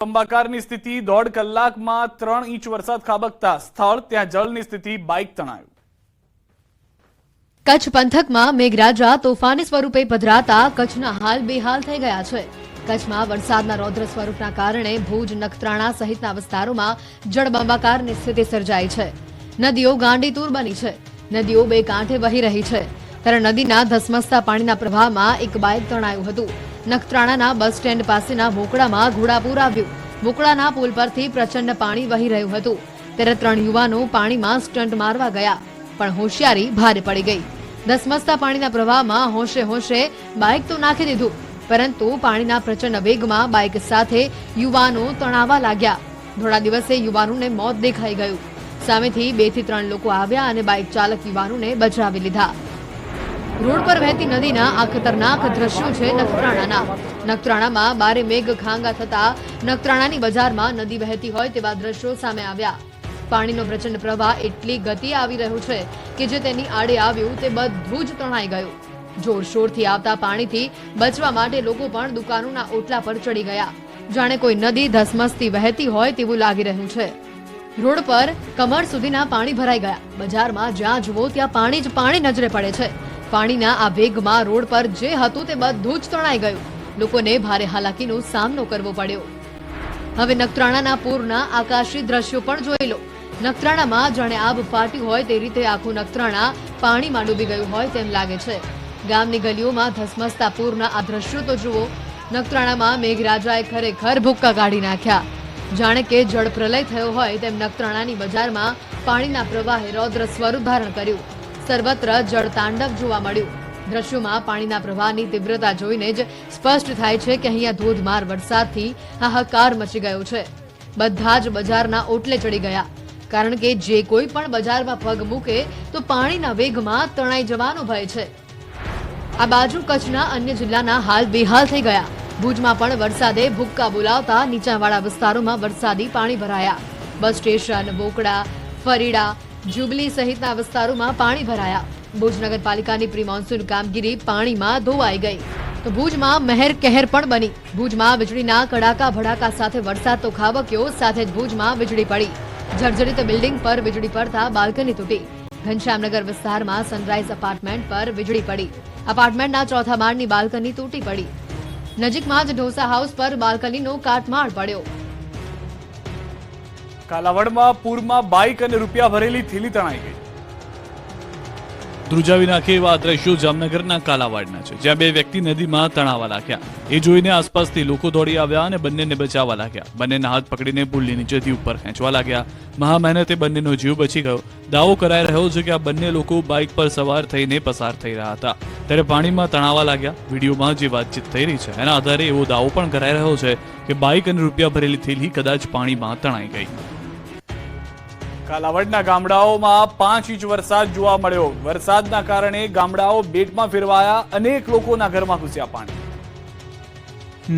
અંબાકારની સ્થિતિ 1.5 કલાકમાં 3 ઇંચ વરસાદ ખાબકતા સ્થળ ત્યાં જળની સ્થિતિ બાઇક તણાયું। કચ્છ પંથકમાં મેઘરાજા તોફાની સ્વરૂપે પધરાતા કચ્છના હાલ બેહાલ થઈ ગયા છે। કચ્છમાં વરસાદના રૌદ્ર સ્વરૂપના કારણે ભુજ, નખત્રાણા સહિતના વિસ્તારોમાં જળબંબાકારની સ્થિતિ સર્જાઈ છે। નદીઓ ગાંડીતુર બની છે। નદીઓ બે કાંઠે વહી રહી છે ત્યારે નદીના ધસમસતા પાણીના પ્રવાહમાં એક બાઇક તણાયું હતું। નખત્રાણાના બસ સ્ટેન્ડ પાસેના ભોકડામાં ઘોડાપૂર આવ્યું। ભોકડાના પુલ પરથી પ્રચંડ પાણી વહી રહ્યું હતું ત્યારે 3 યુવાનો પાણીમાં સ્ટન્ટ મારવા ગયા પણ હોશિયારી ભારે પડી ગઈ। ધસમસતા પાણીના પ્રવાહમાં હોશે બાઇક તો નાખી દીધું પરંતુ પાણીના પ્રચંડ વેગમાં બાઇક સાથે યુવાનો તણાવા લાગ્યા। થોડા દિવસે યુવાનોને મોત દેખાઈ ગયું। સામેથી 2 થી 3 લોકો આવ્યા અને બાઇક ચાલક યુવાનોને બચાવી લીધા। રોડ પર વહેતી નદીના આ ખતરનાક દ્રશ્યો છે નખત્રાણાના। નખત્રાણામાં ભારે મેઘ ખાંગા થતા નખત્રાણાની બજારમાં નદી વહેતી હોય તેવા દ્રશ્યો સામે આવ્યા। પાણીનો પ્રચંડ પ્રવાહ એટલી ગતિ આવી રહ્યો છે કે જે તેની આડે આવ્યું તે બધું જ તણાઈ ગયું। જોરશોરથી આવતા પાણીથી બચવા માટે લોકો પણ દુકાનોના ઓટલા પર ચડી ગયા। જાણે કોઈ નદી ધસમસતી વહેતી હોય તેવું લાગી રહ્યું છે। રોડ પર કમર સુધીના પાણી ભરાઈ ગયા। બજારમાં જ્યાં જુઓ ત્યાં પાણી જ પાણી નજરે પડે છે। પાણીના આ વેગમાં રોડ પર જે હતું તે બધું જ તણાઈ ગયું। લોકોને ભારે હાલાકીનો સામનો કરવો પડ્યો। હવે નખત્રાણાના પૂરના આકાશી દ્રશ્યો પણ જોઈ લો। નખત્રાણામાં જાણે આબ ફાટી હોય તે રીતે આખું નખત્રાણા પાણીમાં ડૂબી ગયું હોય તેમ લાગે છે। ગામની ગલીઓમાં ધસમસતા પૂરના આ દ્રશ્યો તો જુઓ। નખત્રાણામાં મેઘરાજાએ ખરેખર ભૂક્કા કાઢી નાખ્યા। જાણે કે જળ પ્રલય થયો હોય તેમ નખત્રાણાની બજારમાં પાણીના પ્રવાહે રૌદ્ર સ્વરૂપ ધારણ કર્યું। સર્વત્ર જળ તાંડવ જોવા મળ્યું। દ્રશ્યોમાં પાણીના પ્રવાહની તીવ્રતા જોઈને જ સ્પષ્ટ થાય છે કે અહીંયા ધોધમાર વરસાદથી હાહાકાર મચી ગયો છે। બધા જ બજારના ઓટલે ચડી ગયા કારણ કે જે કોઈ પણ બજારમાં પગ મૂકે તો પાણીના વેગમાં તણાઈ જવાનો ભય છે। આ બાજુ કચ્છના અન્ય જિલ્લાના હાલ બેહાલ થઈ ગયા। ભુજમાં પણ વરસાદે ભૂક્કા બોલાવતા નીચાણવાળા વિસ્તારોમાં વરસાદી પાણી ભરાયા। બસ સ્ટેશન, બોકડા, ફરીડા, जुबली सहितना विस्तारों पाणी भराया। भुज नगरपालिकानी प्री मोन्सून कामगीरी पाणीमां धोवाई गई तो भुजमां महेर कहर पण बनी। भुजमां वीजळीना कड़ाका भड़ाका साथे वरसाद तो खाबक्यो साथे ज भुजमां वीजળી पड़ी। जर्जरित बिल्डिंग पर वीजળી પડતા बाल्कनी तूटी। घनश्यामनगर विस्तारमां सनराइज अपार्टमेंट पर वीजળી पड़ी। अपार्टमेंटना चौथा माळनी बाल्कनी तूटी पड़ी। नजीकमां ज ढोसा हाउस पर बाल्कनीनो काटमाळ પડ્યો। કાલાવડમાં પૂરમાં બાઇક અને રૂપિયા ભરેલી થેલી તણાઈ ગઈ। ધ્રુજાવી નાખે એવા દ્રશ્યો જામનગરના કાલાવાડના છે જ્યાં 2 વ્યક્તિ નદીમાં તણાવા લાગ્યા। એ જોઈને આસપાસથી લોકો દોડી આવ્યા અને બંનેને બચાવવા લાગ્યા। બંનેના હાથ પકડીને પુલની નીચેથી ઉપર ખેંચવા લાગ્યા। મહા મહેનતે બંનેનો જીવ બચી ગયો। દાવો કરાઈ રહ્યો છે કે આ બંને લોકો બાઇક પર સવાર થઈને પસાર થઈ રહ્યા હતા ત્યારે પાણીમાં તણાવા લાગ્યા। વિડીયોમાં જે વાતચીત થઈ રહી છે એના આધારે એવો દાવો પણ કરાઈ રહ્યો છે કે બાઇક અને રૂપિયા ભરેલી થેલી કદાચ પાણીમાં તણાઈ ગઈ। કાલાવડના ગામડાઓમાં 5 ઇંચ વરસાદ જોવા મળ્યો। વરસાદના કારણે ગામડાઓ બેટમાં ફેરવાયા। અનેક લોકોના ઘરમાં ઘૂસ્યા પાણી।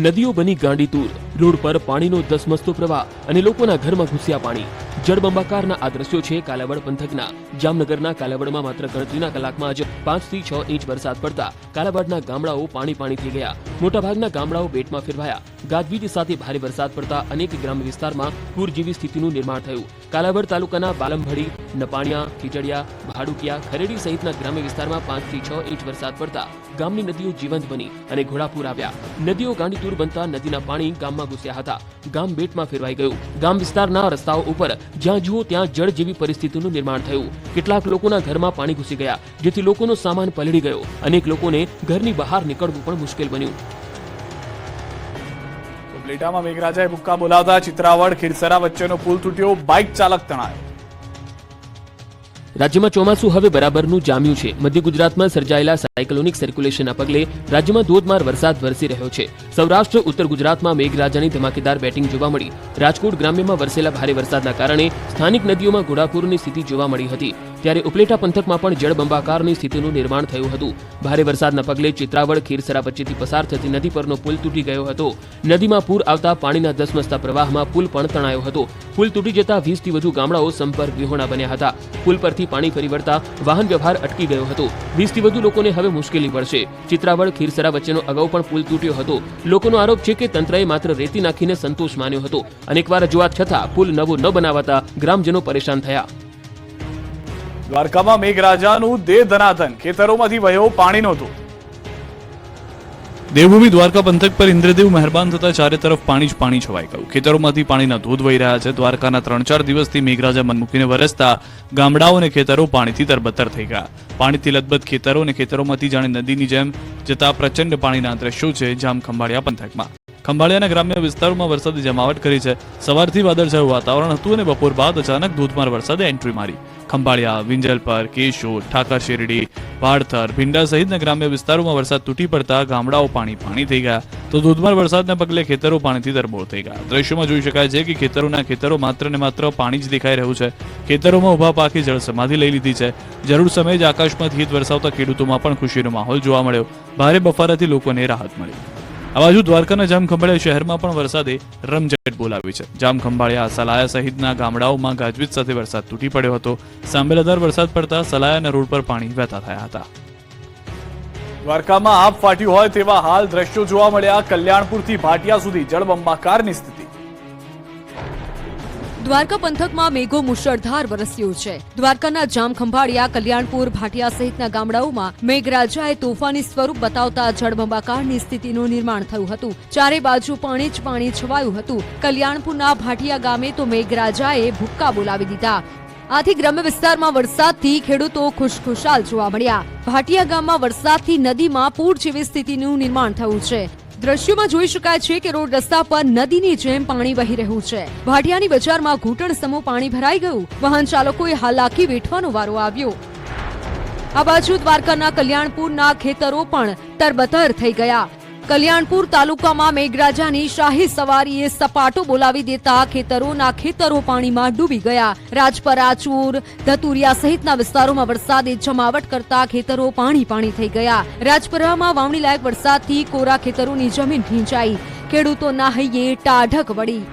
નદીઓ બની ગાંડીતુર। રોડ પર પાણીનો ધસમસતો પ્રવાહ અને લોકોના ઘરમાં ઘૂસ્યા પાણી। જળબંબાકારના આ દ્રશ્યો છે કાલાવડ પંથકના। જામનગરના કાલાવડમાં માત્ર ગણતરીના કલાકમાં જ 5 થી 6 ઇંચ વરસાદ પડતા કાલાવડના ગામડાઓ પાણી થઈ ગયા। મોટાભાગના ગામડાઓ બેટમાં ફેરવાયા। ગાજવીજ સાથે ભારે વરસાદ પડતા અનેક ગ્રામ્ય વિસ્તારમાં પૂર જેવી સ્થિતિનું નિર્માણ થયું। કાલાવડ તાલુકાના બાલમભડી, નપાણિયા, ખીજડીયા, ભાડુકિયા, ખરેડી સહિતના ગ્રામ્ય વિસ્તારમાં 5 થી 6 ઇંચ વરસાદ પડતા ગામની નદીઓ જીવંત બની અને ઘોડાપૂર આવ્યા। નદીઓ ગાંડીતુર બનતા નદીના પાણી ગામમાં ઘૂસ્યા હતા। ગામ બેટમાં ફેરવાઈ ગયું। ગામ વિસ્તારના રસ્તાઓ ઉપર જ્યાં જુઓ ત્યાં જળ જેવી પરિસ્થિતિનું નિર્માણ થયું। કેટલાક લોકોના ઘરમાં પાણી ઘૂસી ગયા જેથી લોકોનો સામાન પલળી ગયો। અનેક લોકોને ઘરની બહાર નીકળવું પણ મુશ્કેલ બન્યું। પ્લેટામાં મેઘરાજાએ ભૂક્કા બોલાવતા ચિત્રાવડ ખીરસરા વચ્ચેનો પુલ તૂટ્યો। બાઇક ચાલક તણાયો। રાજ્યમાં ચોમાસું હવે બરાબરનું જામ્યું છે। મધ્ય ગુજરાતમાં સર્જાયેલા સાયક્લોનિક સર્ક્યુલેશનના પગલે રાજ્યમાં ધોધમાર વરસાદ વરસી રહ્યો છે। સૌરાષ્ટ્ર, ઉત્તર ગુજરાતમાં મેઘરાજાની ધમાકેદાર બેટિંગ જોવા મળી। રાજકોટ ગ્રામ્યમાં વરસેલા ભારે વરસાદના કારણે સ્થાનિક નદીઓમાં ઘોડાપૂરની સ્થિતિ જોવા મળી હતી। ત્યારે ઉપલેટા પંથકમાં પણ જળબંબાકારની સ્થિતિનું નિર્માણ થયું હતું. ભારે વરસાદના પગલે ચિત્રાવડ ખીરસરા વચ્ચેથી પસાર થતી નદી પરનો પુલ તૂટી ગયો હતો. નદીમાં પૂર આવતા પાણીના ધસમસતા પ્રવાહમાં પુલ પણ તણાયો હતો. પુલ તૂટી જતા 20 થી વધુ ગામડાઓ સંપર્ક વિહોણા બન્યા હતા. પુલ પરથી પાણી ફરી વળતા વાહન વ્યવહાર અટકી ગયો હતો. 20 થી વધુ લોકોને હવે મુશ્કેલી પડશે. ચિત્રાવડ ખીરસરા વચ્ચેનો અગાઉ પણ પુલ તૂટ્યો હતો. લોકોનો આરોપ છે કે તંત્રએ માત્ર રેતી નાખીને સંતોષ માન્યો હતો. અનેકવાર રજૂઆત છતાં પુલ નવો ન બનાવાતા ગ્રામજનો પરેશાન થયા. દ્વારકામાં મેઘરાજાનું દેહ ધનાધન, ખેતરોમાંથી વહ્યો પાણીનો ધોધ. દેવભૂમિ દ્વારકા પંથક પર ઇન્દ્રદેવ મહેરબાન થતા ચારે તરફ પાણી જ પાણી છવાઈ ગયું. ખેતરોમાંથી પાણીના ધોધ વહી રહ્યા છે. દ્વારકાના 3-4 દિવસથી મેઘરાજા મન મૂકીને વરસતા ગામડાઓ અને ખેતરો પાણીથી તરબતર થઈ ગયા. પાણીથી લથબથ ખેતરો અને ખેતરોમાંથી જાણે નદીની જેમ જતા પ્રચંડ પાણીના દ્રશ્યો છે જામ ખંભાળિયા પંથકમાં. ખંભાળિયાના ગ્રામ્ય વિસ્તારોમાં વરસાદે જમાવટ કરી છે. સવારથી વાદળછાયું વાતાવરણ હતું અને બપોર બાદ અચાનક ધોધમાર વરસાદે એન્ટ્રી મારી. ખંભાળિયા, વિંજલપર, કેશોદ, ઠાકર શેરડી, વાડથર, ભીંડા સહિતના ગ્રામ્ય વિસ્તારોમાં વરસાદ તૂટી પડતા ગામડાઓ પાણી થઈ ગયા તો ધોધમાર વરસાદના પગલે ખેતરો પાણીથી તરબોળ થઈ ગયા. દ્રશ્યોમાં જોઈ શકાય છે કે ખેતરોના ખેતરો માત્ર ને માત્ર પાણી જ દેખાઈ રહ્યું છે. ખેતરોમાં ઉભા પાકે જળ સમાધિ લઈ લીધી છે. જરૂર સમયે જ આકાશમાંથી હિત વરસાવતા ખેડૂતોમાં પણ ખુશીનો માહોલ જોવા મળ્યો. ભારે બફારાથી લોકોને રાહત મળી. આ બાજુ દ્વારકાના જામખંભાળિયા શહેરમાં પણ વરસાદે રમઝટ બોલાવી છે. જામખંભાળિયા, સલાયા સહિતના ગામડાઓમાં ગાજવીજ સાથે વરસાદ તૂટી પડ્યો હતો. સાંબેલાધાર વરસાદ પડતા સલાયાના રોડ પર પાણી વહેતા થયા હતા. દ્વારકામાં આપ ફાટ્યું હોય તેવા હાલ દ્રશ્યો જોવા મળ્યા. કલ્યાણપુરથી ભાટિયા સુધી જળબંબાકારની સ્થિતિ. દ્વારકા પંથકમાં મેઘો મુશળધાર વરસ્યો છે. દ્વારકાના જામખંભાળિયા, કલ્યાણપુર, ભાટિયા સહિતના ગામડાઓમાં મેઘરાજાએ તોફાની સ્વરૂપ બતાવતા જળબંબાકારની સ્થિતિનું નિર્માણ થયું હતું. ચારે બાજુ પાણી જ પાણી છવાયું હતું. કલ્યાણપુરના ભાટિયા ગામે તો મેઘરાજાએ ભૂક્કા બોલાવી દીધા. આથી ગ્રામ્ય વિસ્તારમાં વરસાદથી ખેડૂતો ખુશખુશાલ જોવા મળ્યા. ભાટિયા ગામમાં વરસાદથી નદીમાં પૂર જેવી સ્થિતિનું નિર્માણ થયું છે. દ્રશ્યોમાં જોઈ શકાય છે કે રોડ રસ્તા પર નદીની જેમ પાણી વહી રહ્યું છે. ભાટિયાની બજારમાં ઘૂંટણ સમૂહ પાણી ભરાઈ ગયું. વાહન ચાલકોએ હાલાકી વેઠવાનો વારો આવ્યો. આ બાજુ દ્વારકાના કલ્યાણપુરના ખેતરો પણ તરબતર થઈ ગયા. કલ્યાણપુર તાલુકામાં મેઘરાજાની શાહી સવારીએ સપાટો બોલાવી દેતા ખેતરો પાણીમાં ડૂબી ગયા. રાજપરા, ચૂર, ધતુરિયા સહિતના વિસ્તારોમાં વરસાદે જમાવટ કરતા ખેતરો પાણી થઈ ગયા. રાજપરામાં વાવણી લાયક વરસાદથી કોરા ખેતરોની જમીન ભીંજાઈ. ખેડૂતોના હૈયે ટાઢક વળી.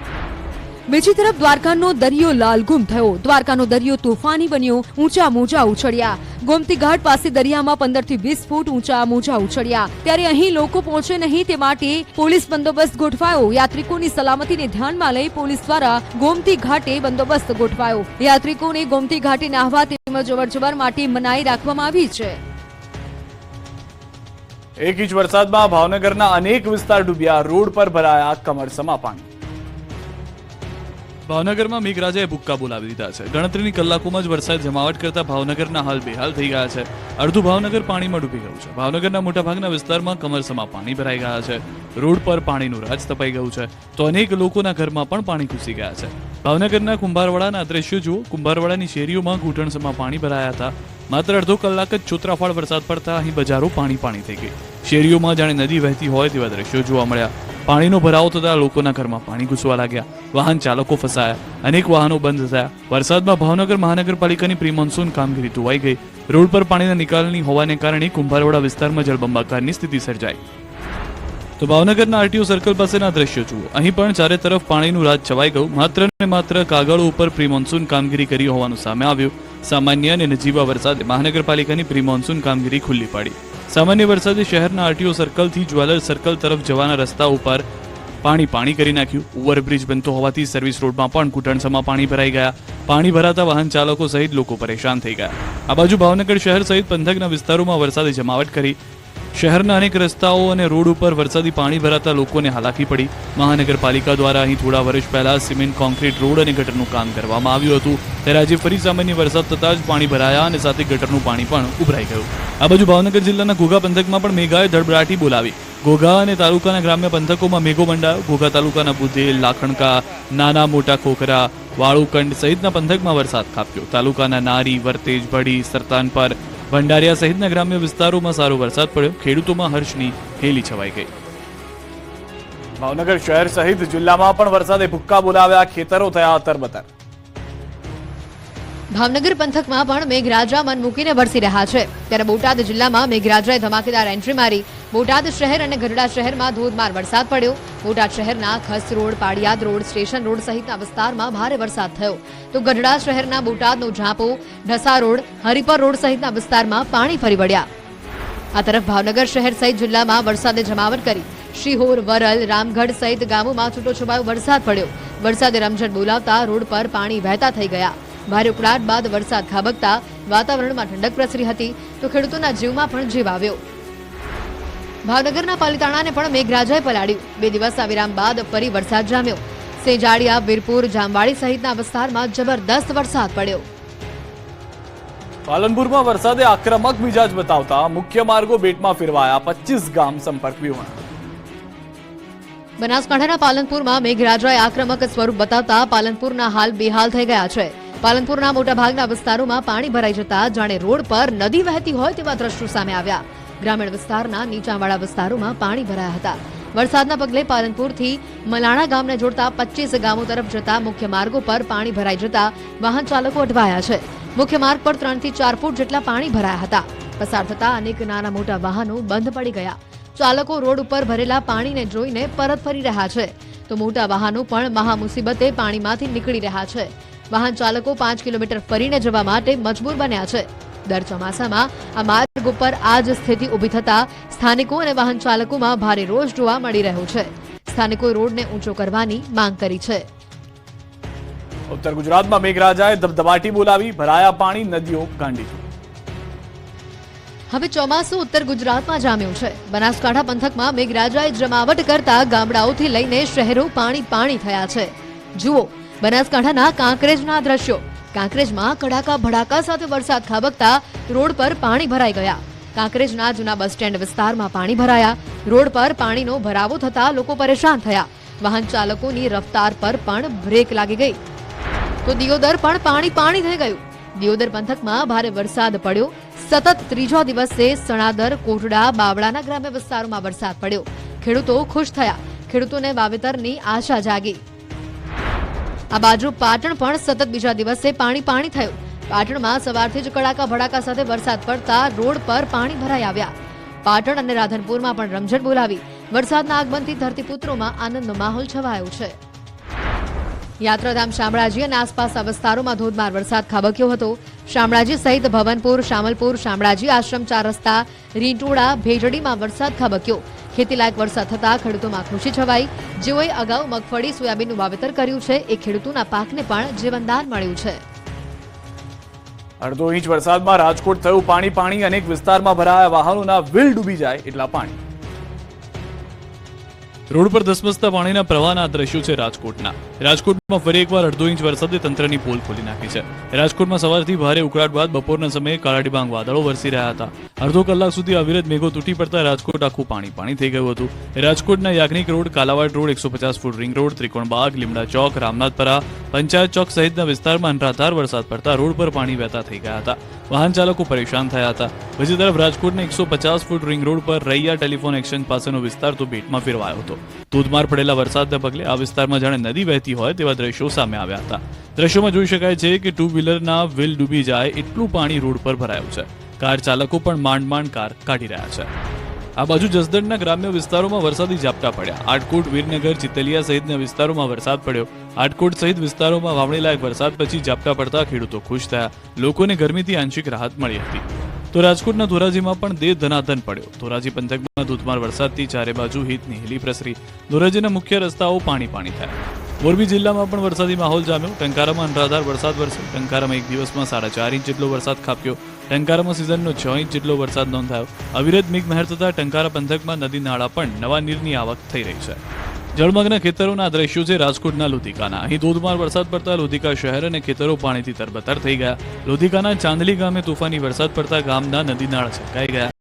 બીજી તરફ દ્વારકાનો દરિયો લાલગુમ થયો. દ્વારકાનો દરિયો તોફાની બન્યો. ઊંચા મોજા ઉછળ્યા. ગોમતી ઘાટ પાસે દરિયામાં 15 થી 20 ફૂટ ઊંચા મોજા ઉછળ્યા. ત્યારે અહીં લોકો પહોંચે નહીં તે માટે પોલીસ બંદોબસ્ત ગોઠવાયો. યાત્રિકોની સલામતીને ધ્યાનમાં લઈ પોલીસ દ્વારા ગોમતી ઘાટે બંદોબસ્ત ગોઠવાયો. યાત્રિકોને ગોમતી ઘાટે નાહવા તેમજ અવરજવર માટે મનાઈ રાખવામાં આવી છે. 1 ઇંચ વરસાદમાં ભાવનગરના અનેક વિસ્તાર ડૂબ્યા. રોડ પર ભરાયા કમરસમા પાણી. ભાવનગરમાં મેઘરાજાએ ભૂક્કા બોલાવી દીધા છે. ગણતરીની કલાકોમાં જ વરસાદ જમાવટ કરતા ભાવનગરના હાલ બેહાલ થઈ ગયા છે. અડધું ભાવનગર પાણીમાં ડૂબી ગયું છે. ભાવનગરના મોટાભાગના વિસ્તારમાં કમરસમા પાણી ભરાઈ ગયા છે. રોડ પર પાણીનું રાજ તપાઈ ગયું છે તો અનેક લોકોના ઘરમાં પણ પાણી ઘૂસી ગયા છે. ભાવનગરના કુંભારવાડાના દ્રશ્યો જુઓ. કુંભારવાડાની શેરીઓમાં ઘૂંટણસમા પાણી ભરાયા હતા. માત્ર અડધો કલાક જ છોતરાફાળ વરસાદ પડતા અહીં બજારો પાણી થઈ ગઈ. શેરીઓમાં જાણે નદી વહેતી હોય તેવા દ્રશ્યો જોવા મળ્યા. પાણીનો ભરાવો થતા લોકોના ઘરમાં પાણી ઘૂસવા લાગ્યા. વાહન ચાલકો ફસાયા. અનેક વાહનો બંધ થયા. વરસાદમાં ભાવનગર મહાનગરપાલિકાની પ્રી મોન્સૂન કામગીરી ધોવાઈ ગઈ. રોડ પર પાણીના નિકાલની હોવાને કારણે કુંભારવાડા વિસ્તારમાં જળબંબાકારની સ્થિતિ સર્જાઈ. તો ભાવનગરના આરટીઓ સર્કલ પાસેના દ્રશ્યો જુઓ. અહીં પણ ચારે તરફ પાણીનું રાજ છવાઈ ગયું. માત્ર ને માત્ર કાગળો ઉપર પ્રી મોન્સૂન કામગીરી કરી હોવાનું સામે આવ્યું. સામાન્ય અને નજીવા વરસાદે મહાનગરપાલિકાની પ્રી મોન્સૂન કામગીરી ખુલ્લી પાડી. સામાન્ય વરસાદે શહેરના આરટીઓ સર્કલથી જ્વેલર્સ સર્કલ તરફ જવાના રસ્તા ઉપર પાણી કરી નાખ્યું. ઓવરબ્રિજ બનતો હોવાથી સર્વિસ રોડમાં પણ ઘૂંટણસમા પાણી ભરાઈ ગયા. પાણી ભરાતા વાહન ચાલકો સહિત લોકો પરેશાન થઈ ગયા. આ બાજુ ભાવનગર શહેર સહિત પંથકના વિસ્તારોમાં વરસાદે જમાવટ કરી. શહેરના અનેક રસ્તાઓ અને રોડ ઉપર વરસાદી પાણી ભરાતા લોકોને હાલાકી પડી. મહાનગરપાલિકા દ્વારા અહીં થોડા વર્ષ પહેલા સિમેન્ટ, કોન્ક્રીટ રોડ અને ગટરનું કામ કરવામાં આવ્યું હતું. ત્યારે આજે ફરી સામાન્ય વરસાદ થતાં જ પાણી ભરાયા અને સાથે ગટરનું પાણી પણ ઉભરાઈ ગયું. આ બાજુ ભાવનગર જિલ્લાના ઘોઘા પંથકમાં પણ મેઘાએ ધડબડાટી બોલાવી. ઘોઘા અને તાલુકાના ગ્રામ્ય પંથકોમાં મેઘો મંડાયો. ઘોઘા તાલુકાના બુધેલ, લાખણકા, નાના મોટા ખોખરા, વાળુકંડ સહિતના પંથકમાં વરસાદ ખાબક્યો. તાલુકાના નારી, વર્તેજ, ભડી, સરતાનપર, ભંડારિયા સહિતના ગ્રામ્ય વિસ્તારોમાં સારો વરસાદ પડ્યો. ખેડૂતોમાં હર્ષની હેલી છવાઈ ગઈ. ભાવનગર શહેર સહિત જિલ્લામાં પણ વરસાદે ભૂક્કા બોલાવ્યા. ખેતરો થયા તરબતર. ભાવનગર પંથકમાં પણ મેઘરાજા મન મૂકીને વરસી રહ્યા છે ત્યારે બોટાદ જિલ્લામાં મેઘરાજાએ ધમાકેદાર એન્ટ્રી મારી બોટાદ શહેર અને ગઢડા શહેરમાં ધોધમાર વરસાદ પડ્યો બોટાદ શહેરના ખસ રોડ પાડિયાદ રોડ સ્ટેશન રોડ સહિતના વિસ્તારમાં ભારે વરસાદ થયો તો ગઢડા શહેરના બોટાદનો ઝાંપો ઢસા રોડ હરિપર રોડ સહિતના વિસ્તારમાં પાણી ફરી વળ્યા આ તરફ ભાવનગર શહેર સહિત જિલ્લામાં વરસાદે જમાવટ કરી શિહોર વરલ રામગઢ સહિત ગામોમાં છૂટોછવાયો વરસાદ પડ્યો વરસાદે રમઝટ બોલાવતા રોડ પર પાણી વહેતા થઈ ગયા ભારે ઉકળાટ બાદ વરસાદ ખાબકતા વાતાવરણમાં ઠંડક પ્રસરી હતી તો ખેડૂતોના જીવમાં પણ જીવ આવ્યો ભાવનગરના પાલિતાણાને પણ મેઘરાજાએ પલાળ્યું 2 દિવસના વિરામ બાદ ફરી વરસાદ જામ્યો સેજાડિયા વીરપુર જામવાડી સહિતના વિસ્તારમાં જબરદસ્ત વરસાદ પડ્યો પાલનપુરમાં વરસાદે આક્રમક મિજાજ બતાવતા મુખ્ય માર્ગો બેટમાં ફેરવાયા 25 ગામ સંપર્ક વિહોણા બનાસકાંઠાના પાલનપુરમાં મેઘરાજાએ આક્રમક સ્વરૂપ બતાવતા પાલનપુરના હાલ બેહાલ થઈ ગયા છે પાલનપુરના મોટાભાગના વિસ્તારોમાં પાણી ભરાઈ જતા જાણે રોડ પર નદી વહેતી હોય તેવા દ્રશ્યો સામે આવ્યા ગ્રામીણ વિસ્તારના નીચાણવાળા વિસ્તારોમાં પાણી ભરાયા હતા વરસાદના પગલે પાલનપુરથી મલાણા ગામને જોડતા 25 ગામો તરફ જતા મુખ્ય માર્ગો પર પાણી ભરાઈ જતા વાહન ચાલકો અટવાયા છે મુખ્ય માર્ગ પર 3 થી 4 ફૂટ જેટલા પાણી ભરાયા હતા પસાર થતા અનેક નાના મોટા વાહનો બંધ પડી ગયા ચાલકો રોડ ઉપર ભરેલા પાણીને જોઈને પરત ફરી રહ્યા છે તો મોટા વાહનો પણ મહા મુસીબતે પાણીમાંથી નીકળી રહ્યા છે વાહન ચાલકો 5 કિલોમીટર ફરીને જવા માટે મજબૂર બન્યા છે દર ચોમાસામાં આ માર્ગ ઉપર આ જ સ્થિતિ ઊભી થતા સ્થાનિકો અને વાહન ચાલકોમાં ભારે રોષ જોવા મળી રહ્યો છે સ્થાનિકોએ રોડને ઊંચો કરવાની માંગ કરી છે ઉત્તર ગુજરાતમાં મેઘરાજાએ ધબધબાટી બોલાવી ભરાયા પાણી નદીઓ ગાંડી હવે ચોમાસું ઉત્તર ગુજરાતમાં જામ્યું છે બનાસકાંઠા પંથકમાં મેઘરાજાએ જમાવટ કરતા ગામડાઓથી લઈને શહેરો પાણી પાણી થયા છે જુઓ બનાસકાંઠાના કાંકરેજના દ્રશ્યો કાંકરેજમાં કડાકા ભડાકા સાથે વરસાદ ખાબકતા રોડ પર પાણી ભરાઈ ગયા કાંકરેજના જૂના બસ સ્ટેન્ડ વિસ્તારમાં પાણી ભરાયા રોડ પર પાણીનો ભરાવો થતા લોકો પરેશાન થયા વાહન ચાલકોની રફતાર પર પણ બ્રેક લાગી ગઈ તો દિયોદર પણ પાણી પાણી થઈ ગયું દિયોદર પંથકમાં ભારે વરસાદ પડ્યો સતત ત્રીજા દિવસે સણાદર કોટડા બાવળાના ગ્રામ્ય વિસ્તારોમાં વરસાદ પડ્યો ખેડૂતો ખુશ થયા ખેડૂતોને વાવેતરની આશા જાગી આ બાજુ પાટણ પણ સતત બીજા દિવસે પાણી પાણી થયું પાટણમાં સવારથી જ કડાકા ભડાકા સાથે વરસાદ પડતા રોડ પર પાણી ભરાઈ આવ્યા પાટણ અને રાધનપુરમાં પણ રમઝટ બોલાવી વરસાદના આગમનથી ધરતીપુત્રોમાં આનંદનો માહોલ છવાયો છે યાત્રાધામ શામળાજી અને આસપાસના વિસ્તારોમાં ધોધમાર વરસાદ ખાબક્યો હતો શામળાજી સહિત ભવનપુર શામલપુર શામળાજી આશ્રમ 4 રસ્તા રીંટોડા ભેજડીમાં વરસાદ ખાબક્યો ખેતીલાયક વરસાદ થતા ખેડૂતોમાં ખુશી છવાઈ જેઓએ અગાઉ મગફળી સોયાબીનનું વાવેતર કર્યું છે એ ખેડૂતોના પાકને પણ જીવનદાન મળ્યું છે 1.5 ઇંચ વરસાદમાં રાજકોટ થયું પાણી પાણી અનેક વિસ્તારમાં ભરાયા વાહનોના વ્હીલ ડૂબી જાય એટલા પાણી રોડ પર ધસમસતા પાણીના પ્રવાહના દ્રશ્યો છે રાજકોટમાં ફરી એકવાર 1.5 ઇંચ વરસાદે તંત્રની પોલ ખોલી નાખી છે રાજકોટમાં સવારથી ભારે ઉકળાટ બાદ બપોરના સમયે કાળા ડિબાંગ વાદળો વરસી રહ્યા હતા અડધો કલાક સુધી અવિરત મેઘો તૂટી પડતા રાજકોટ આખું પાણી પાણી થઈ ગયું હતું રાજકોટના Yagnik road Kalawad road 150 foot ring road Trikonbaug Limda Chowk Ramnathpara panchayat ચોક સહિતના વિસ્તારમાં અનરાધાર વરસાદ પડતા રોડ પર પાણી વહેતા થઈ ગયા હતા વાહન ચાલકો પરેશાન થયા હતા બીજી તરફ રાજકોટના 150 ફૂટ રિંગ રોડ પર રૈયા ટેલિફોન એક્સચેન્જ પાસેનો વિસ્તાર તો બેટમાં ફેરવાયો હતો ધોધમાર પડેલા વરસાદના પગલે આ વિસ્તારમાં જાણે નદી વહેતી હોય તેવા દ્રશ્યો સામે આવ્યા હતા દ્રશ્યોમાં જોઈ શકાય છે કે 2 વ્હીલરના વ્હીલ ડૂબી જાય એટલું પાણી રોડ પર ભરાયું છે કાર ચાલકો પણ માંડ કાર કાઢી રહ્યા છે આ બાજુ જસદણના ગ્રામ્ય વિસ્તારોમાં વરસાદી ઝાપટા પડ્યા આટકોટ વીરનગર ચિતલિયા સહિતના વિસ્તારોમાં વરસાદ પડ્યો આટકોટ સહિત વિસ્તારોમાં વાવણીલાયક વરસાદ પછી ઝાપટા પડતા ખેડૂતો ખુશ થયા લોકોને ગરમીથી આંશિક રાહત મળી હતી તો રાજકોટના ધોરાજીમાં પણ દેહ ધનાધન પડ્યો ધોરાજી પંથકમાં ધોધમાર વરસાદથી ચારે બાજુ હિતની હેલી પ્રસરી ધોરાજીના મુખ્ય રસ્તાઓ પાણી પાણી થયા મોરબી જિલ્લામાં પણ વરસાદી માહોલ જામ્યો ટંકારામાં અનરાધાર વરસાદ વરસ્યો ટંકારામાં એક દિવસમાં 4.5 ઇંચ જેટલો વરસાદ ખાબક્યો ટંકારામાં સિઝનનો 6 ઇંચ જેટલો વરસાદ નોંધાયો અવિરત મેઘમહેર થતા ટંકારા પંથકમાં નદી નાળા પણ નવા નીરની આવક થઈ રહી છે જળમગ્ન ખેતરોના દ્રશ્યો છે રાજકોટના લોધિકાના અહીં ધોધમાર વરસાદ પડતા લોધિકા શહેર અને ખેતરો પાણીથી તરબતર થઈ ગયા લોધિકાના ચાંદલી ગામે તોફાની વરસાદ પડતા ગામના નદી નાળા છલકાઈ ગયા